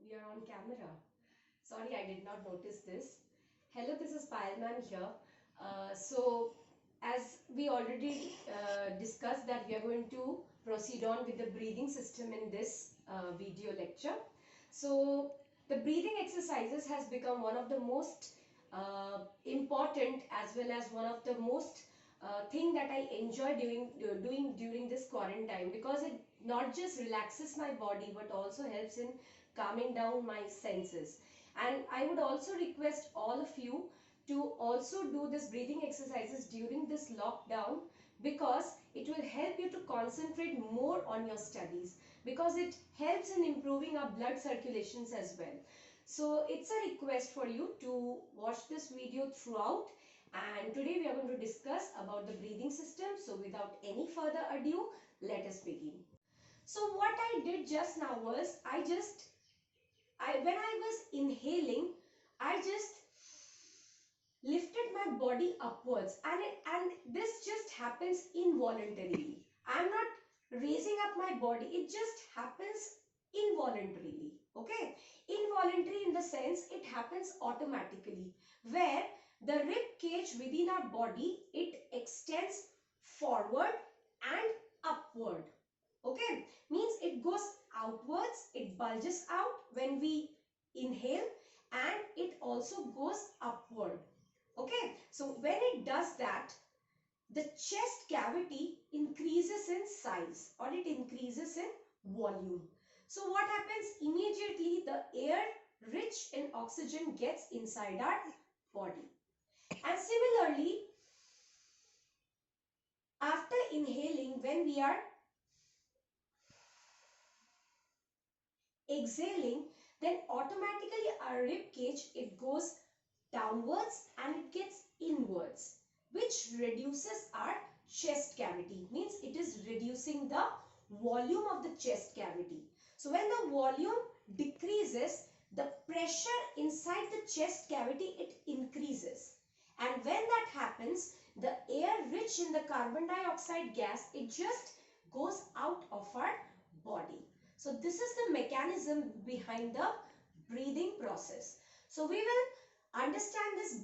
We are on camera. Sorry, I did not notice this. Hello, this is Payal ma'am here. As we already discussed that we are going to proceed on with the breathing system in this video lecture. So, the breathing exercises has become one of the most important as well as one of the most thing that I enjoy doing during this quarantine, because it not just relaxes my body but also helps in calming down my senses. And I would also request all of you to also do this breathing exercises during this lockdown, because it will help you to concentrate more on your studies, because it helps in improving our blood circulations as well. So it's a request for you to watch this video throughout, and today we are going to discuss about the breathing system. So without any further ado, let us begin. So what I did just now was when I was inhaling, I just lifted my body upwards, and this just happens involuntarily. I'm not raising up my body, it just happens involuntarily. Okay, involuntary in the sense it happens automatically, where the rib cage within our body, it extends forward and upward. Okay, means it goes outwards, it bulges out when we inhale, and it also goes upward. Okay, so when it does that, the chest cavity increases in size, or it increases in volume. So what happens? Immediately the air rich in oxygen gets inside our body. And similarly, after inhaling, when we are exhaling, then automatically our rib cage, it goes downwards and it gets inwards, which reduces our chest cavity, means it is reducing the volume of the chest cavity. So when the volume decreases, the pressure inside the chest cavity, it increases, and when that happens, the air rich in the carbon dioxide gas, it just goes out of our body. So this is the mechanism behind the breathing process. So we will understand this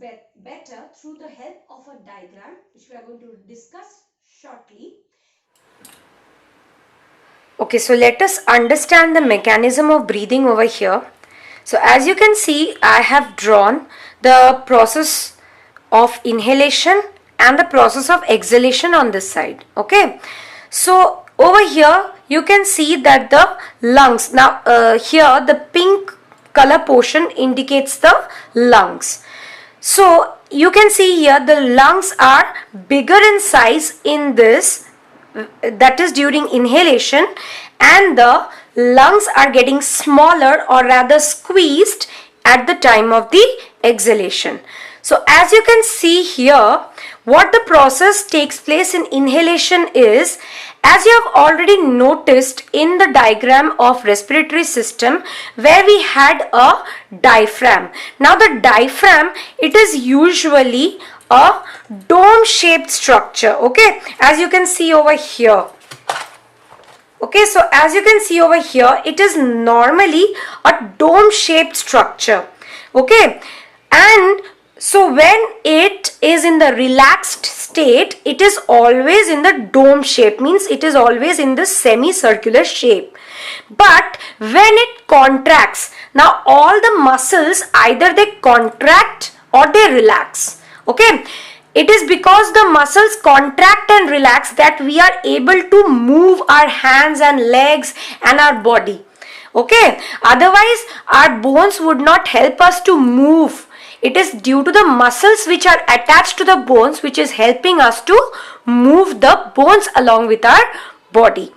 better through the help of a diagram, which we are going to discuss shortly. Okay, so let us understand the mechanism of breathing over here. So as you can see, I have drawn the process of inhalation and the process of exhalation on this side. Okay, so over here you can see that the lungs, now here the pink color portion indicates the lungs. So you can see here the lungs are bigger in size in this, that is during inhalation, and the lungs are getting smaller or rather squeezed at the time of the exhalation. So as you can see here, what the process takes place in inhalation is, as you have already noticed in the diagram of respiratory system where we had a diaphragm. Now the diaphragm, it is usually a dome shaped structure. Okay, as you can see over here. Okay, so as you can see over here, it is normally a dome shaped structure. Okay, and so when it is in the relaxed state, it is always in the dome shape, means it is always in the semicircular shape. But when it contracts, now all the muscles, either they contract or they relax. Okay, it is because the muscles contract and relax that we are able to move our hands and legs and our body. Okay, otherwise our bones would not help us to move. It is due to the muscles which are attached to the bones which is helping us to move the bones along with our body.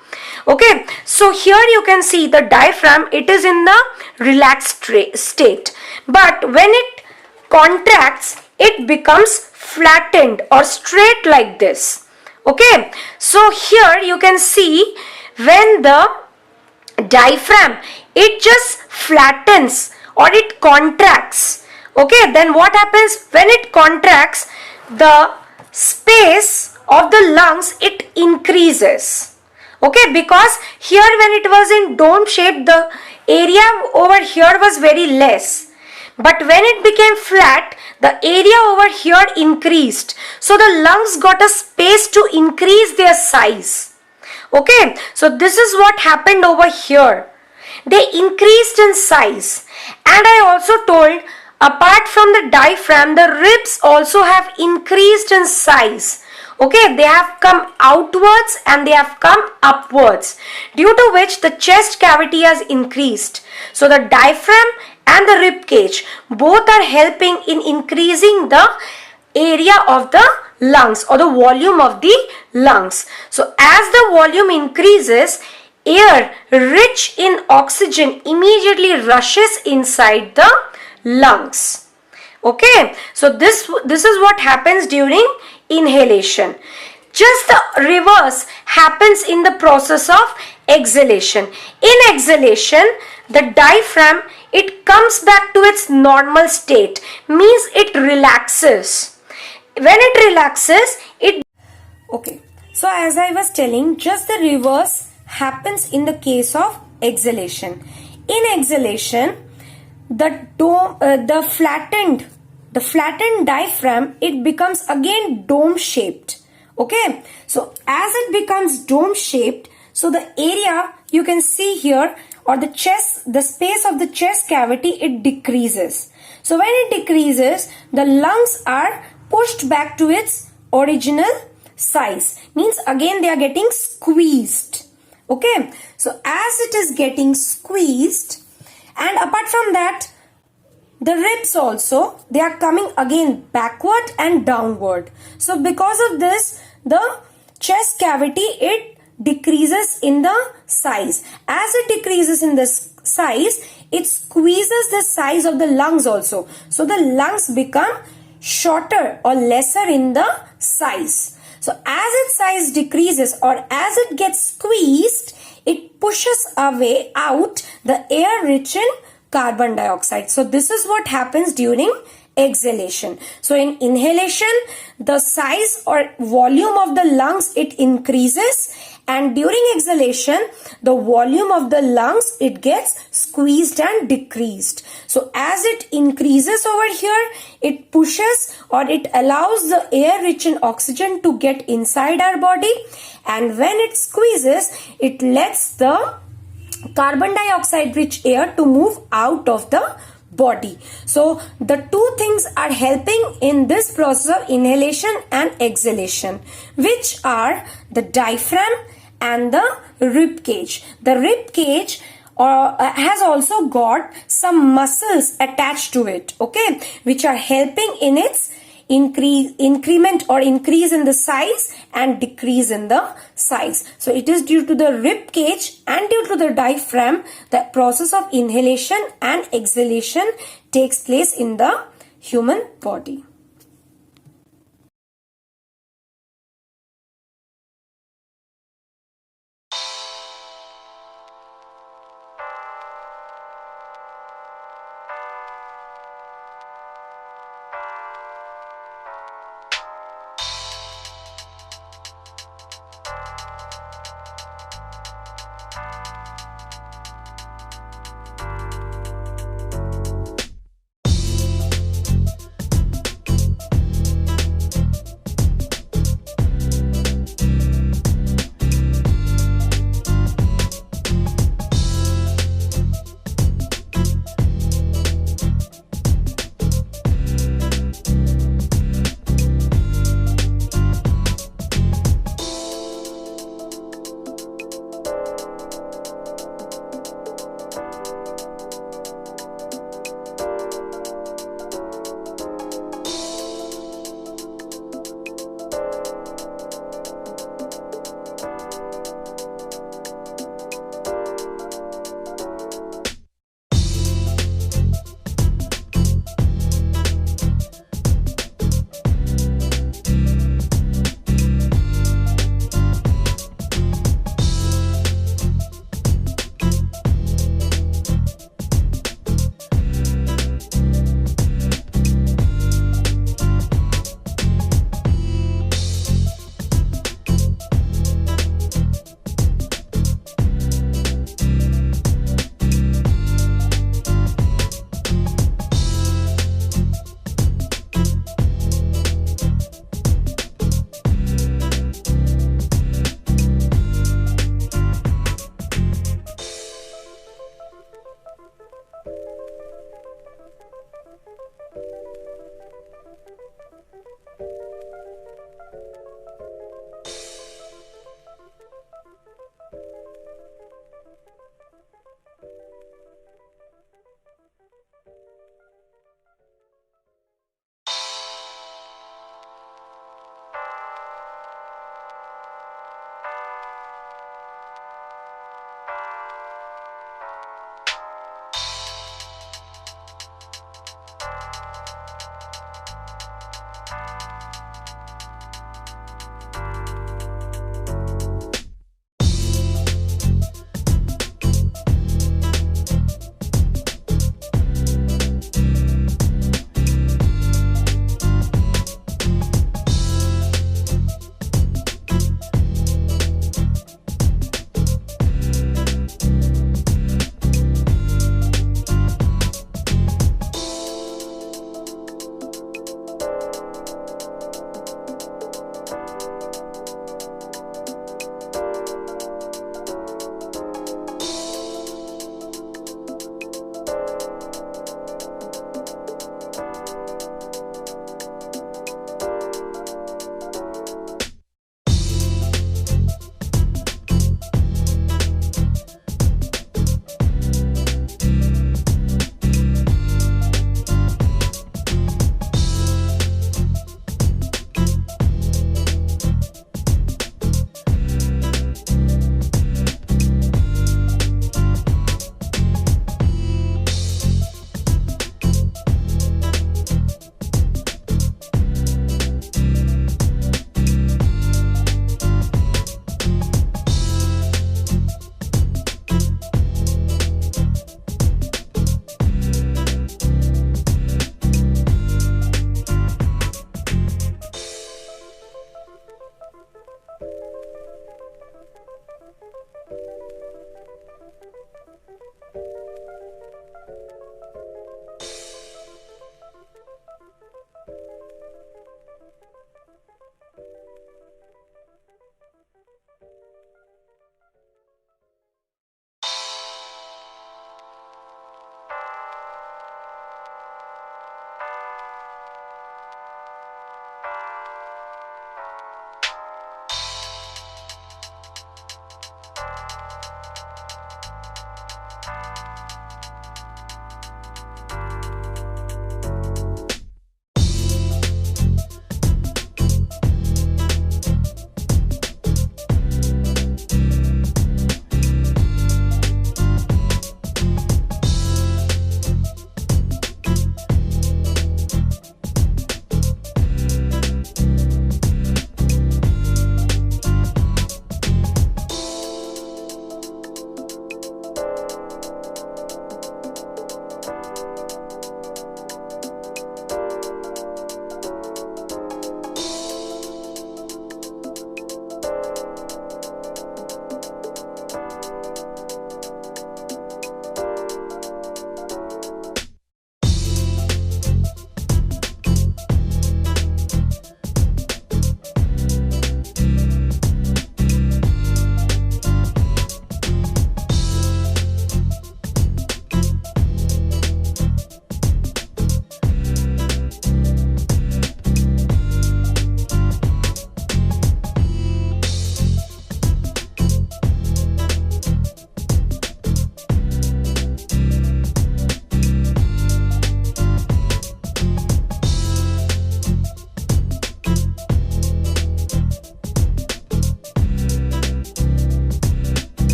Okay, so here you can see the diaphragm, it is in the relaxed state, but when it contracts, it becomes flattened or straight like this. Okay, so here you can see when the diaphragm, it just flattens or it contracts. Okay, then what happens when it contracts? The space of the lungs, it increases. Okay, because here when it was in dome shape, the area over here was very less. But when it became flat, the area over here increased. So the lungs got a space to increase their size. Okay, so this is what happened over here. They increased in size. And I also told, apart from the diaphragm, the ribs also have increased in size. Okay, they have come outwards and they have come upwards, due to which the chest cavity has increased. So the diaphragm and the rib cage both are helping in increasing the area of the lungs or the volume of the lungs. So as the volume increases, air rich in oxygen immediately rushes inside the lungs. Okay, so this is what happens during inhalation. Just the reverse happens in the process of exhalation. In exhalation, the diaphragm, it comes back to its normal state, means it relaxes. When it relaxes, it... Okay, so as I was telling, just the reverse happens in the case of exhalation. In exhalation, the flattened diaphragm, it becomes again dome shaped. Okay, so as it becomes dome shaped, so the area you can see here, or the space of the chest cavity, it decreases. So when it decreases, the lungs are pushed back to its original size, means again they are getting squeezed. Okay, so as it is getting squeezed, and apart from that, the ribs also, they are coming again backward and downward. So because of this, the chest cavity, it decreases in the size. As it decreases in the size, it squeezes the size of the lungs also. So the lungs become shorter or lesser in the size. So as its size decreases or as it gets squeezed, it pushes away out the air rich in carbon dioxide. So this is what happens during exhalation. So in inhalation, the size or volume of the lungs, it increases, and during exhalation, the volume of the lungs, it gets squeezed and decreased. So as it increases over here, it pushes or it allows the air rich in oxygen to get inside our body, and when it squeezes, it lets the carbon dioxide rich air to move out of the body. So the two things are helping in this process of inhalation and exhalation, which are the diaphragm and the rib cage. The rib cage has also got some muscles attached to it, okay, which are helping in its increment or increase in the size and decrease in the size. So it is due to the rib cage and due to the diaphragm that process of inhalation and exhalation takes place in the human body.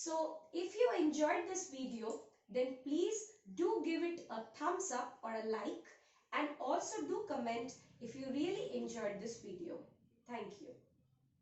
So if you enjoyed this video, then please do give it a thumbs up or a like, and also do comment if you really enjoyed this video. Thank you.